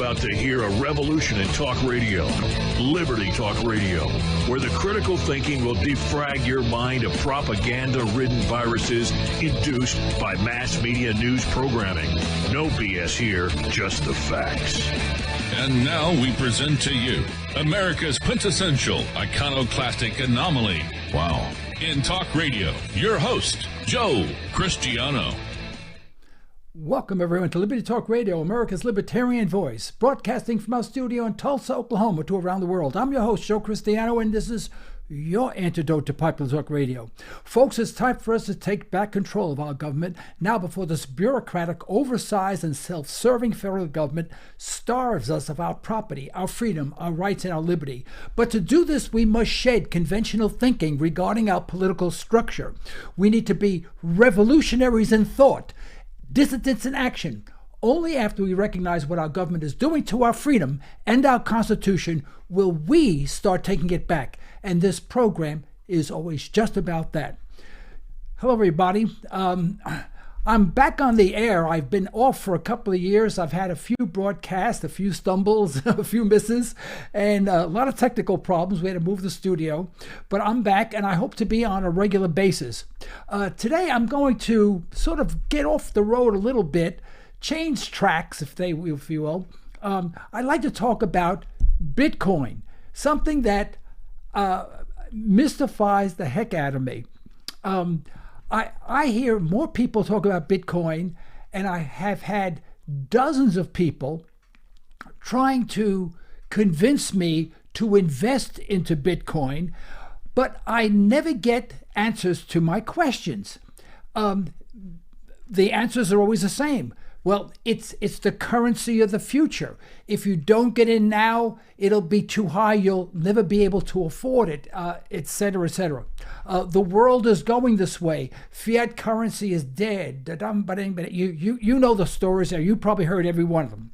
about to hear a revolution in talk radio, Liberty Talk Radio, where the critical thinking will defrag your mind of propaganda-ridden viruses induced by mass media news programming. No BS here, just the facts. And now we present to you America's quintessential iconoclastic anomaly. Wow. In talk radio, your host, Joe Cristiano. Welcome, everyone, to Liberty Talk Radio, America's libertarian voice, broadcasting from our studio in Tulsa, Oklahoma, to around the world. I'm your host, Joe Cristiano, and this is your antidote to popular talk radio. Folks, it's time for us to take back control of our government now before this bureaucratic, oversized, and self-serving federal government starves us of our property, our freedom, our rights, and our liberty. But to do this, we must shed conventional thinking regarding our political structure. We need to be revolutionaries in thought, dissidents in action. Only after we recognize what our government is doing to our freedom and our Constitution will we start taking it back. And this program is always just about that. Hello, everybody. I'm back on the air. I've been off for a couple of years. I've had a few broadcasts, a few stumbles, a few misses, and a lot of technical problems. We had to move the studio, but I'm back, and I hope to be on a regular basis. Today, I'm going to sort of get off the road a little bit, change tracks, if you will. I'd like to talk about Bitcoin, something that mystifies the heck out of me. I hear more people talk about Bitcoin, and I have had dozens of people trying to convince me to invest into Bitcoin, but I never get answers to my questions. The answers are always the same. Well, it's the currency of the future. If you don't get in now, it'll be too high. You'll never be able to afford it, et cetera, et cetera. The world is going this way. Fiat currency is dead. You know the stories there. You probably heard every one of them.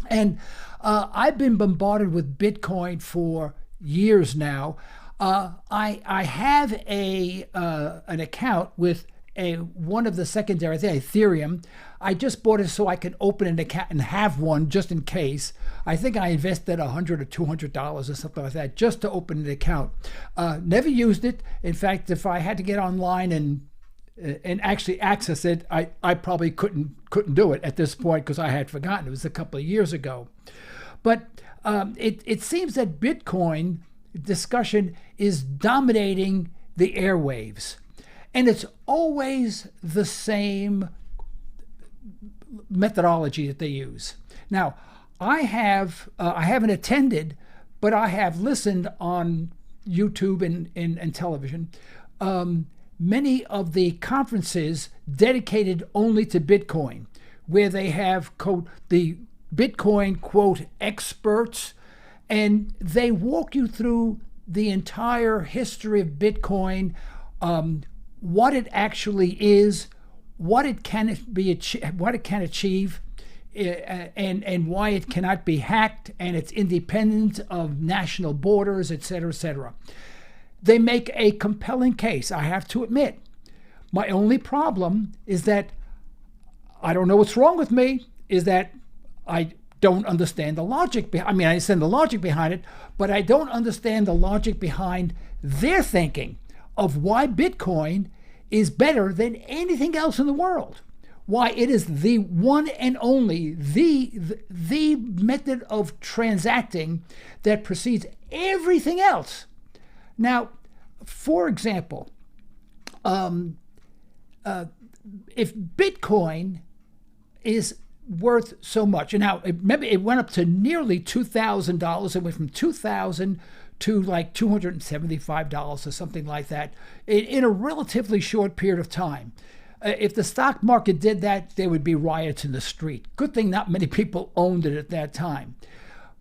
And I've been bombarded with Bitcoin for years now. I have an account with one of the secondary, I think Ethereum. I just bought it so I can open an account and have one just in case. I think I invested $100 or $200 or something like that just to open an account. Never used it. In fact, if I had to get online and actually access it, I probably couldn't do it at this point because I had forgotten. It was a couple of years ago. But it seems that Bitcoin discussion is dominating the airwaves. And it's always the same methodology that they use. Now, I haven't attended, but I have listened on YouTube and television. Many of the conferences dedicated only to Bitcoin, where they have, quote, the Bitcoin, quote, experts, and they walk you through the entire history of Bitcoin, what it actually is, what it can achieve, and why it cannot be hacked, and it's independent of national borders, et cetera, et cetera. They make a compelling case, I have to admit. My only problem is that I don't know what's wrong with me, is that I don't understand the logic. I understand the logic behind it, but I don't understand the logic behind their thinking of why Bitcoin is better than anything else in the world. Why it is the one and only, the method of transacting that precedes everything else. Now, for example, if Bitcoin is worth so much, and now remember it went up to nearly $2,000. It went from $2,000 to like $275 or something like that in a relatively short period of time. If the stock market did that, there would be riots in the street. Good thing not many people owned it at that time.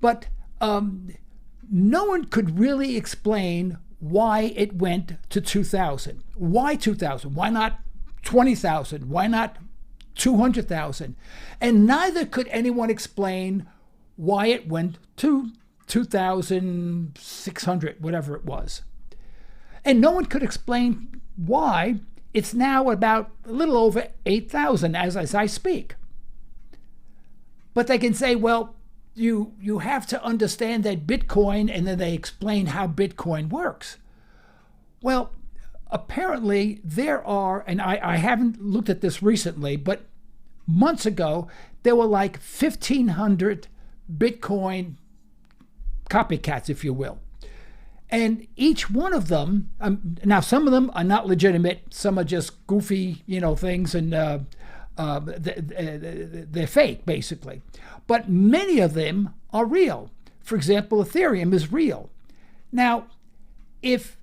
But no one could really explain why it went to 2,000. Why 2,000? Why not 20,000? Why not 200,000? And neither could anyone explain why it went to 2,600, whatever it was. And no one could explain why it's now about a little over 8,000 as I speak. But they can say, well, you have to understand that Bitcoin, and then they explain how Bitcoin works. Well, apparently there are, and I haven't looked at this recently, but months ago, there were like 1,500 Bitcoin copycats, if you will. And each one of them, now some of them are not legitimate, some are just goofy, things, and they're fake, basically. But many of them are real. For example, Ethereum is real. Now, if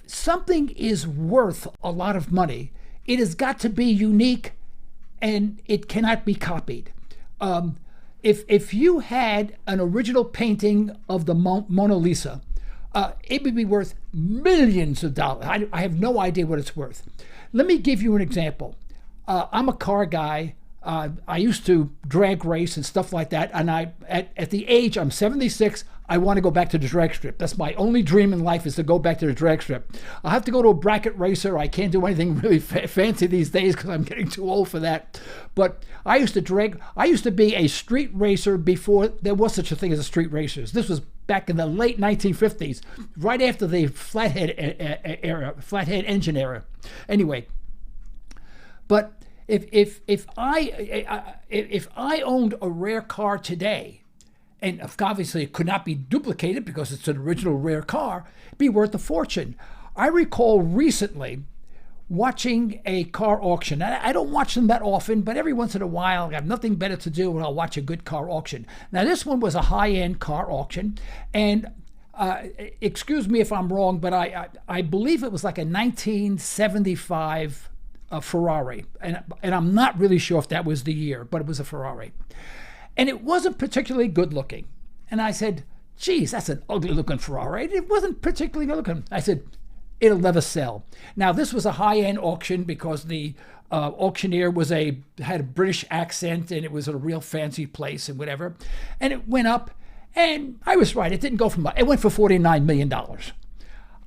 something is worth a lot of money, it has got to be unique and it cannot be copied. If you had an original painting of the Mona Lisa, it would be worth millions of dollars. I have no idea what it's worth. Let me give you an example. I'm a car guy. I used to drag race and stuff like that. And at the age, I'm 76, I want to go back to the drag strip. That's my only dream in life, is to go back to the drag strip. I'll have to go to a bracket racer. I can't do anything really fancy these days because I'm getting too old for that. But I used to be a street racer before there was such a thing as a street racers. This was back in the late 1950s, right after the flathead engine era. Anyway, but if I owned a rare car today, and obviously it could not be duplicated because it's an original rare car, it'd be worth a fortune. I recall recently watching a car auction. I don't watch them that often, but every once in a while I have nothing better to do and I'll watch a good car auction. Now this one was a high-end car auction, and excuse me if I'm wrong, but I believe it was like a 1975 Ferrari, and I'm not really sure if that was the year, but it was a Ferrari. And it wasn't particularly good looking. And I said, geez, that's an ugly looking Ferrari. It wasn't particularly good looking. I said, it'll never sell. Now, this was a high-end auction because the auctioneer had a British accent, and it was a real fancy place and whatever. And it went up, and I was right. It didn't go it went for $49 million.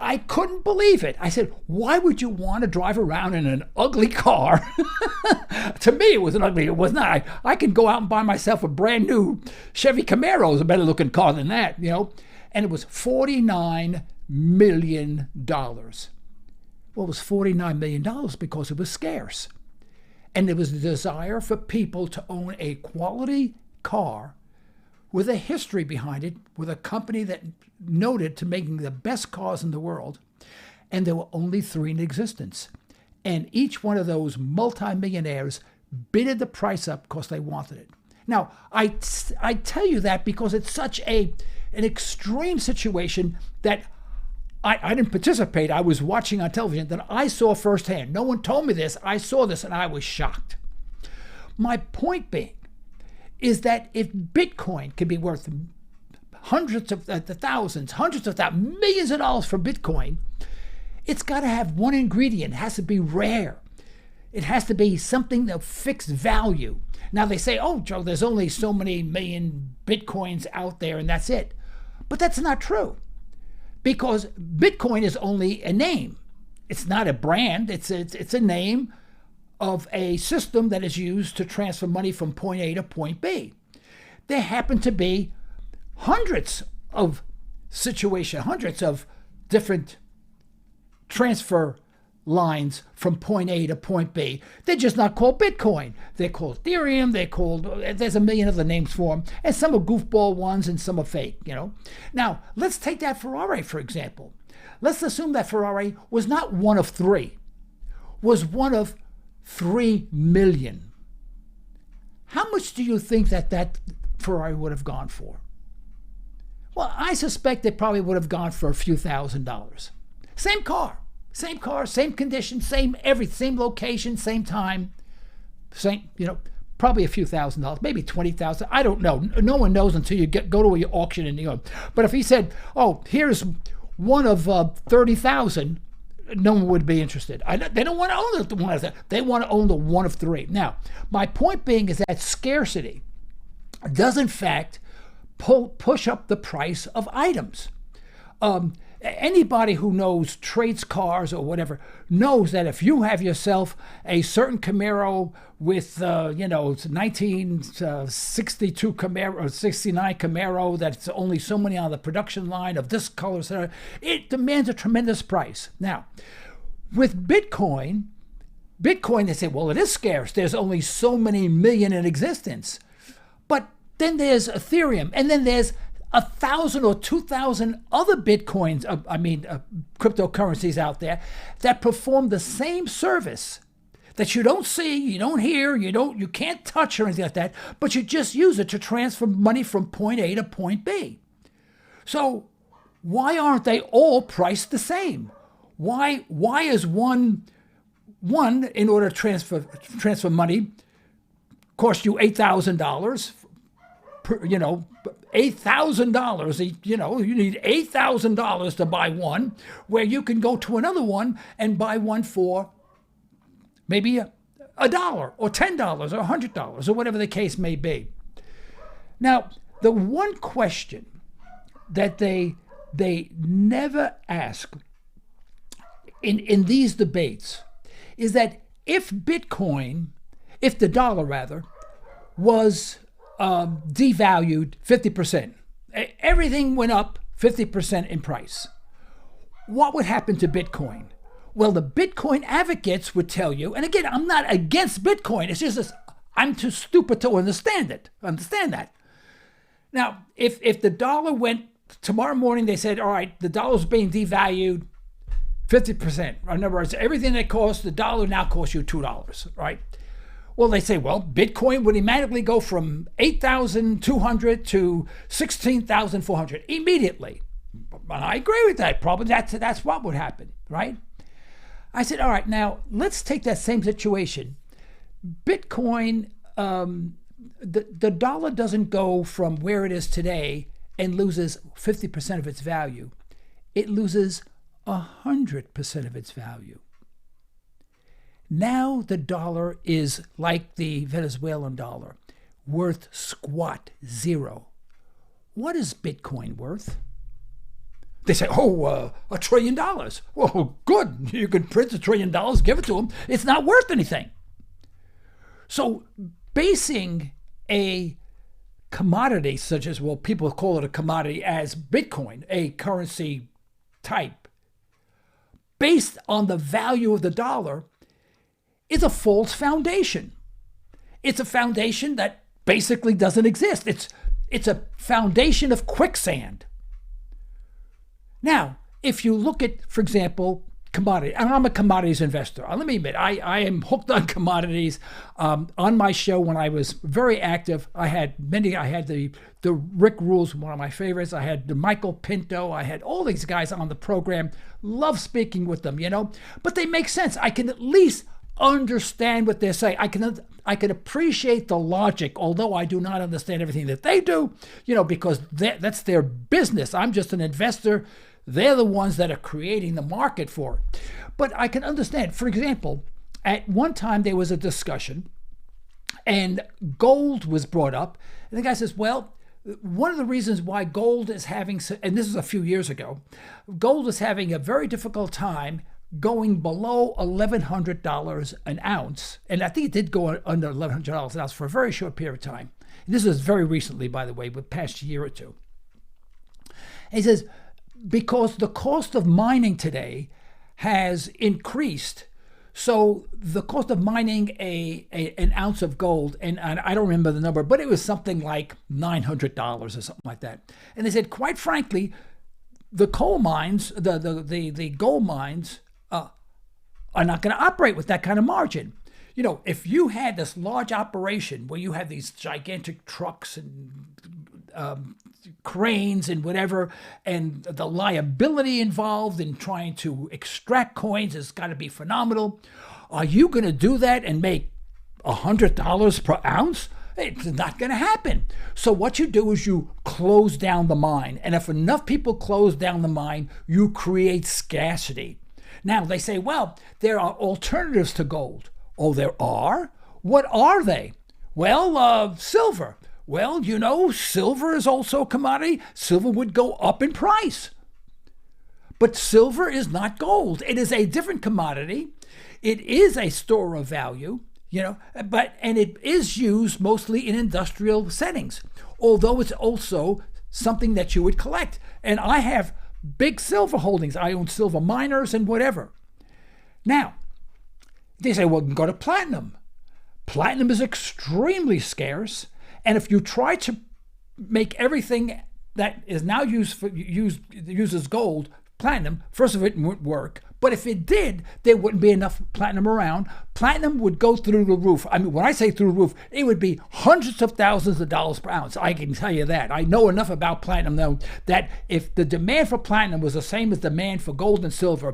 I couldn't believe it. I said, why would you want to drive around in an ugly car? To me, it was not. I could go out and buy myself a brand new Chevy Camaro. It's a better looking car than that, And it was $49 million. Well, it was $49 million because it was scarce. And there was a desire for people to own a quality car with a history behind it, with a company that noted to making the best cars in the world. And there were only 3 in existence. And each one of those multimillionaires bidded the price up because they wanted it. Now, I tell you that because it's such an extreme situation that I didn't participate. I was watching on television that I saw firsthand. No one told me this. I saw this and I was shocked. My point being is that if Bitcoin can be worth hundreds of thousands, millions of dollars for Bitcoin, it's got to have one ingredient. It has to be rare. It has to be something of fixed value. Now they say, oh, Joe, there's only so many million Bitcoins out there and that's it. But that's not true, because Bitcoin is only a name. It's not a brand. It's a name of a system that is used to transfer money from point A to point B. There happen to be hundreds of different transfer lines from point A to point B. They're just not called Bitcoin. They're called Ethereum. There's a million other names for them, and some are goofball ones and some are fake, Now, let's take that Ferrari, for example. Let's assume that Ferrari was not one of 3, was one of 3 million. How much do you think that Ferrari would have gone for? Well, I suspect it probably would have gone for a few $1,000s. Same car, same condition, same everything, same location, same time, probably a few $1,000s, maybe $20,000. I don't know. No one knows until you go to an auction and But if he said, "Oh, here's one of 30,000," no one would be interested. They don't want to own the one of that. They want to own the one of 3. Now, my point being is that scarcity does in fact push up the price of items. Anybody who trades cars or whatever, knows that if you have yourself a certain Camaro with, 1962 Camaro or 69 Camaro that's only so many on the production line of this color, etc., it demands a tremendous price. Now, with Bitcoin, they say, well, it is scarce. There's only so many million in existence. But then there's Ethereum, and then there's 1,000 or 2,000 other Bitcoins, cryptocurrencies out there that perform the same service that you don't see, you don't hear, you can't touch or anything like that, but you just use it to transfer money from point A to point B. So why aren't they all priced the same? Why is one in order to transfer money cost you $8,000? $8,000. You need $8,000 to buy one, where you can go to another one and buy one for maybe $1 or $10 or $100 or whatever the case may be. Now, the one question that they never ask in these debates is that if the dollar rather, was devalued 50%, everything went up 50% in price, what would happen to Bitcoin? Well, the Bitcoin advocates would tell you, and again, I'm not against Bitcoin, it's just this, I'm too stupid to understand that. Now, if the dollar went, tomorrow morning they said, all right, the dollar's being devalued 50%. In other words, everything that costs the dollar now costs you $2, right? Well, they say, well, Bitcoin would automatically go from 8,200 to 16,400 immediately. And I agree with that. Probably that's what would happen, right? I said, all right, now let's take that same situation. Bitcoin, the dollar doesn't go from where it is today and loses 50% of its value. It loses 100% of its value. Now the dollar is like the Venezuelan dollar, worth squat zero. What is Bitcoin worth? They say, $1 trillion. Well, good. You can print $1 trillion, give it to them. It's not worth anything. So basing a commodity such as, well, people call it a commodity, as Bitcoin, a currency type, based on the value of the dollar, is a false foundation. It's a foundation that basically doesn't exist. It's a foundation of quicksand. Now, if you look at, for example, commodity, and I'm a commodities investor. Let me admit, I am hooked on commodities. On my show, when I was very active, I had the Rick Rules, one of my favorites. I had the Michael Pinto. I had all these guys on the program. Love speaking with them, but they make sense. I can at least understand what they're saying. I can appreciate the logic, although I do not understand everything that they do, because that's their business. I'm just an investor. They're the ones that are creating the market for it. But I can understand. For example, at one time there was a discussion and gold was brought up. And the guy says, well, one of the reasons why gold is having, and this is a few years ago, gold is having a very difficult time going below $1,100 an ounce. And I think it did go under $1,100 an ounce for a very short period of time. And this is very recently, by the way, but past year or two. And he says, because the cost of mining today has increased, so the cost of mining an ounce of gold, and I don't remember the number, but it was something like $900 or something like that. And they said, quite frankly, the coal mines, the gold mines, are not going to operate with that kind of margin. If you had this large operation where you have these gigantic trucks and cranes and whatever, and the liability involved in trying to extract coins has got to be phenomenal. Are you going to do that and make $100 per ounce? It's not going to happen. So what you do is you close down the mine. And if enough people close down the mine, you create scarcity. Now, they say, well, there are alternatives to gold. Oh, there are? What are they? Well, silver. Well, silver is also a commodity. Silver would go up in price. But silver is not gold. It is a different commodity. It is a store of value, and it is used mostly in industrial settings, although it's also something that you would collect. And I have big silver holdings. I own silver miners and whatever. Now, they say, well, go to platinum. Platinum is extremely scarce, and if you try to make everything that is now uses gold platinum, first of all, it wouldn't work. But if it did, there wouldn't be enough platinum around. Platinum would go through the roof. I mean, when I say through the roof, it would be hundreds of thousands of dollars per ounce. I can tell you that. I know enough about platinum, though, that if the demand for platinum was the same as demand for gold and silver,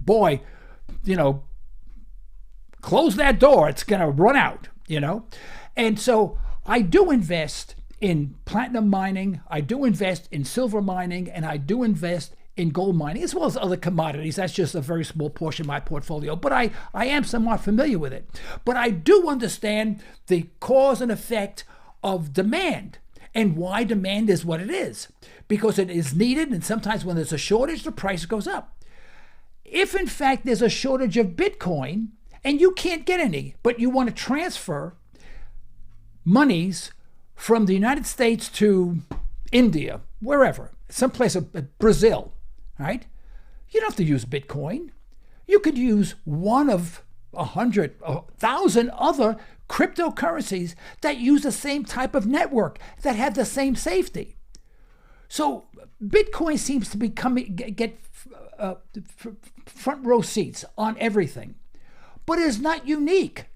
boy, close that door. It's going to run out, And so I do invest in platinum mining. I do invest in silver mining, and I do invest in gold mining, as well as other commodities. That's just a very small portion of my portfolio, but I am somewhat familiar with it. But I do understand the cause and effect of demand and why demand is what it is, because it is needed, and sometimes when there's a shortage, the price goes up. If in fact there's a shortage of Bitcoin and you can't get any, but you want to transfer monies from the United States to India, wherever, someplace, Brazil, right? You don't have to use Bitcoin. You could use one of 100, 1,000 other cryptocurrencies that use the same type of network, that have the same safety. So Bitcoin seems to be get front row seats on everything, but it is not unique.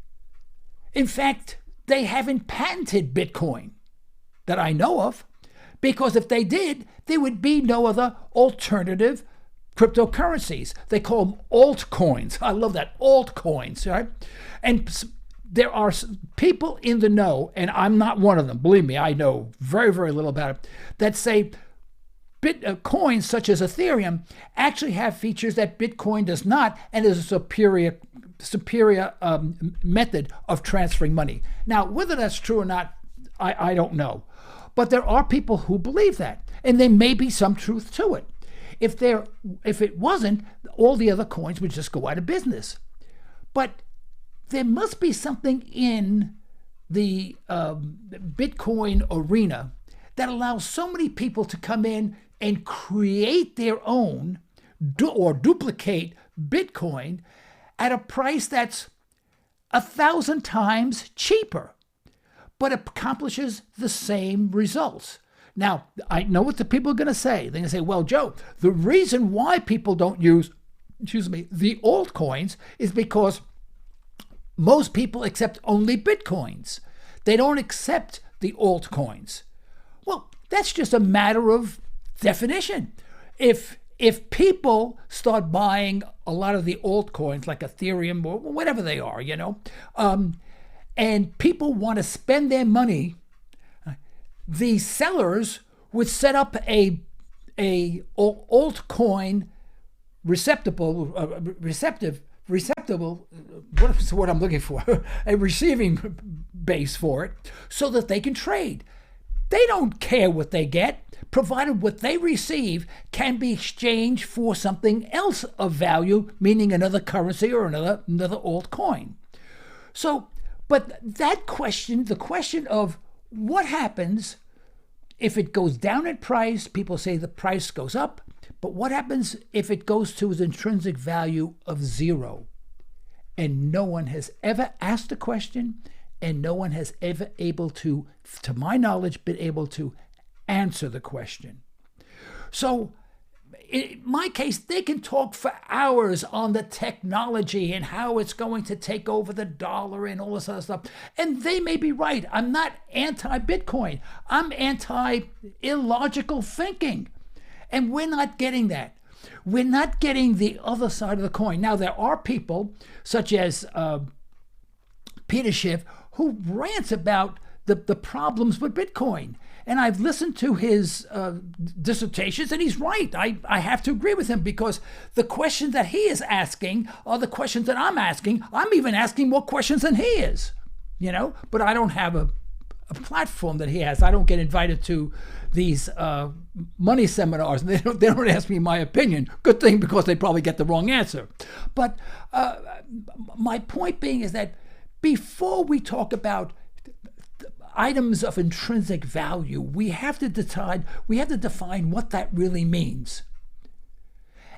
In fact, they haven't patented Bitcoin that I know of, because if they did, there would be no other alternative cryptocurrencies. They call them altcoins. I love that, altcoins, right? And there are people in the know, and I'm not one of them, believe me, I know very, very little about it, that say coins such as Ethereum actually have features that Bitcoin does not, and is a superior method of transferring money. Now, whether that's true or not, I don't know. But there are people who believe that, and there may be some truth to it. If it wasn't, all the other coins would just go out of business. But there must be something in the Bitcoin arena that allows so many people to come in and create their own or duplicate Bitcoin at a price that's 1,000 times cheaper, but accomplishes the same results. Now, I know what the people are going to say. They're going to say, well, Joe, the reason why people don't use, the altcoins is because most people accept only Bitcoins. They don't accept the altcoins. Well, that's just a matter of definition. If people start buying a lot of the altcoins like Ethereum or whatever they are, and people want to spend their money, the sellers would set up a altcoin receptacle, what's the word I'm looking for? A receiving base for it, so that they can trade. They don't care what they get, provided what they receive can be exchanged for something else of value, meaning another currency or another altcoin. So, but that question, the question of what happens if it goes down in price, people say the price goes up, but what happens if it goes to its intrinsic value of zero? And no one has ever asked the question, and no one has ever able to my knowledge, been able to answer the question. So in my case, they can talk for hours on the technology and how it's going to take over the dollar and all this other stuff. And they may be right. I'm not anti-Bitcoin. I'm anti-illogical thinking. And we're not getting that. We're not getting the other side of the coin. Now, there are people such as Peter Schiff who rants about the problems with Bitcoin. And I've listened to his dissertations, and he's right. I have to agree with him, because the questions that he is asking are the questions that I'm asking. I'm even asking more questions than he is, but I don't have platform that he has. I don't get invited to these money seminars, and they don't ask me my opinion. Good thing, because they probably get the wrong answer. But my point being is that before we talk about items of intrinsic value, we have to define what that really means.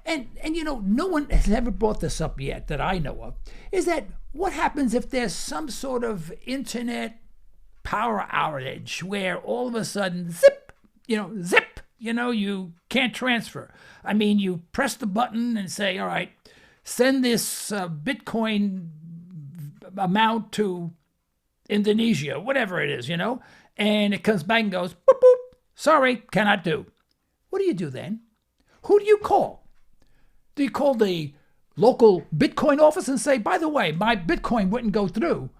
And no one has ever brought this up yet that I know of, is that what happens if there's some sort of internet power outage where all of a sudden, zip, you can't transfer. I mean, you press the button and say, all right, send this Bitcoin amount to Indonesia, whatever it is, and it comes back and goes, boop, boop, sorry, cannot do. What do you do then? Who do you call? Do you call the local Bitcoin office and say, by the way, my Bitcoin wouldn't go through?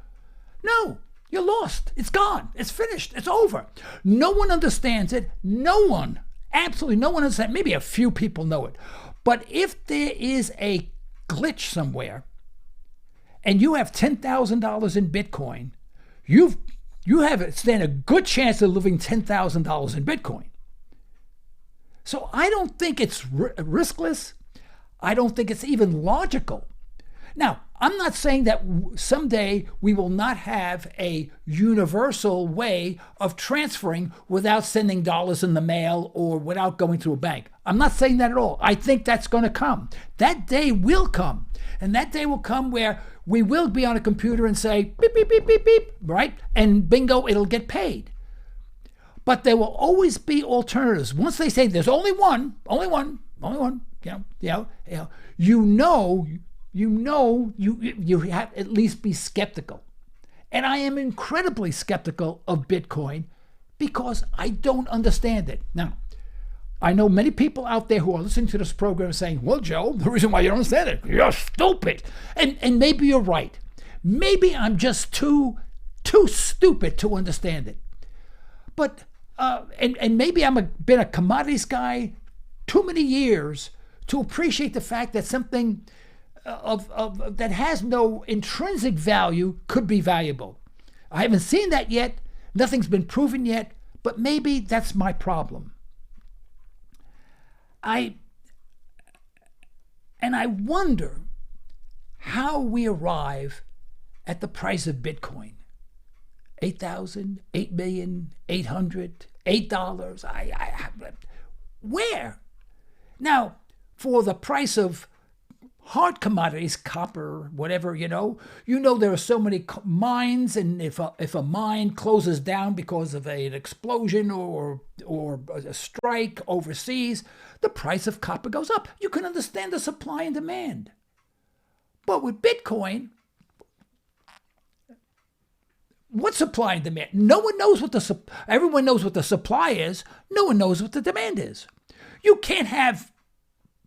No, you're lost. It's gone. It's finished. It's over. No one understands it. No one, absolutely no one understands. Maybe a few people know it. But if there is a glitch somewhere and you have $10,000 in Bitcoin, you stand a good chance of losing $10,000 in Bitcoin. So I don't think it's riskless. I don't think it's even logical. Now, I'm not saying that someday we will not have a universal way of transferring without sending dollars in the mail or without going through a bank. I'm not saying that at all. I think that's going to come. That day will come. And that day will come where we will be on a computer and say, beep, beep, beep, beep, beep, right? And bingo, it'll get paid. But there will always be alternatives. Once they say there's only one, you have at least be skeptical. And I am incredibly skeptical of Bitcoin because I don't understand it. Now, I know many people out there who are listening to this program saying, well, Joe, the reason why you don't understand it, you're stupid. And maybe you're right. Maybe I'm just too stupid to understand it. But, and maybe I've been a commodities guy too many years to appreciate the fact that something that has no intrinsic value could be valuable. I haven't seen that yet. Nothing's been proven yet, but maybe that's my problem. I wonder how we arrive at the price of Bitcoin. 8,000, 8 million, 800, $8. Where? Now, for the price of hard commodities, copper, whatever, there are so many mines, and if a mine closes down because of an explosion or a strike overseas, the price of copper goes up. You can understand the supply and demand. But with Bitcoin, what supply and demand? No one knows everyone knows what the supply is. No one knows what the demand is. You can't have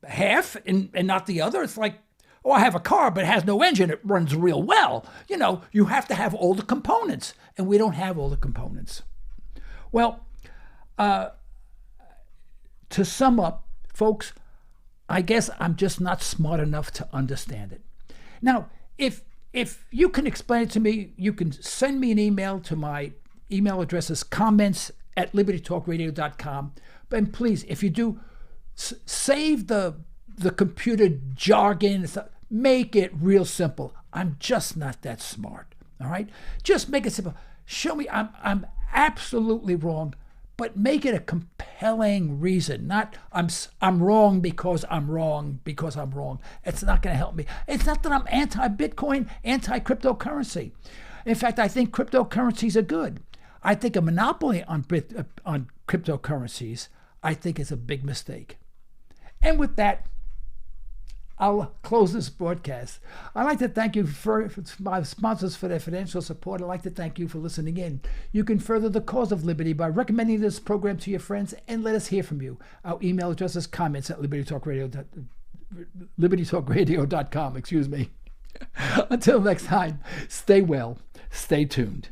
half and not the other. It's like, I have a car, but it has no engine. It runs real well. You have to have all the components, and we don't have all the components. Well, to sum up, folks, I guess I'm just not smart enough to understand it. Now, if you can explain it to me, you can send me an email to my email address is comments@libertytalkradio.com. And please, if you do, save the computer jargon. Make it real simple. I'm just not that smart. All right? Just make it simple. Show me I'm absolutely wrong, but make it a compelling reason. Not I'm wrong because I'm wrong because I'm wrong. It's not going to help me. It's not that I'm anti-Bitcoin, anti-cryptocurrency. In fact, I think cryptocurrencies are good. I think a monopoly on cryptocurrencies, I think, is a big mistake. And with that, I'll close this broadcast. I'd like to thank you for my sponsors for their financial support. I'd like to thank you for listening in. You can further the cause of liberty by recommending this program to your friends and let us hear from you. Our email address is comments@libertytalkradio.com. Until next time, stay well, stay tuned.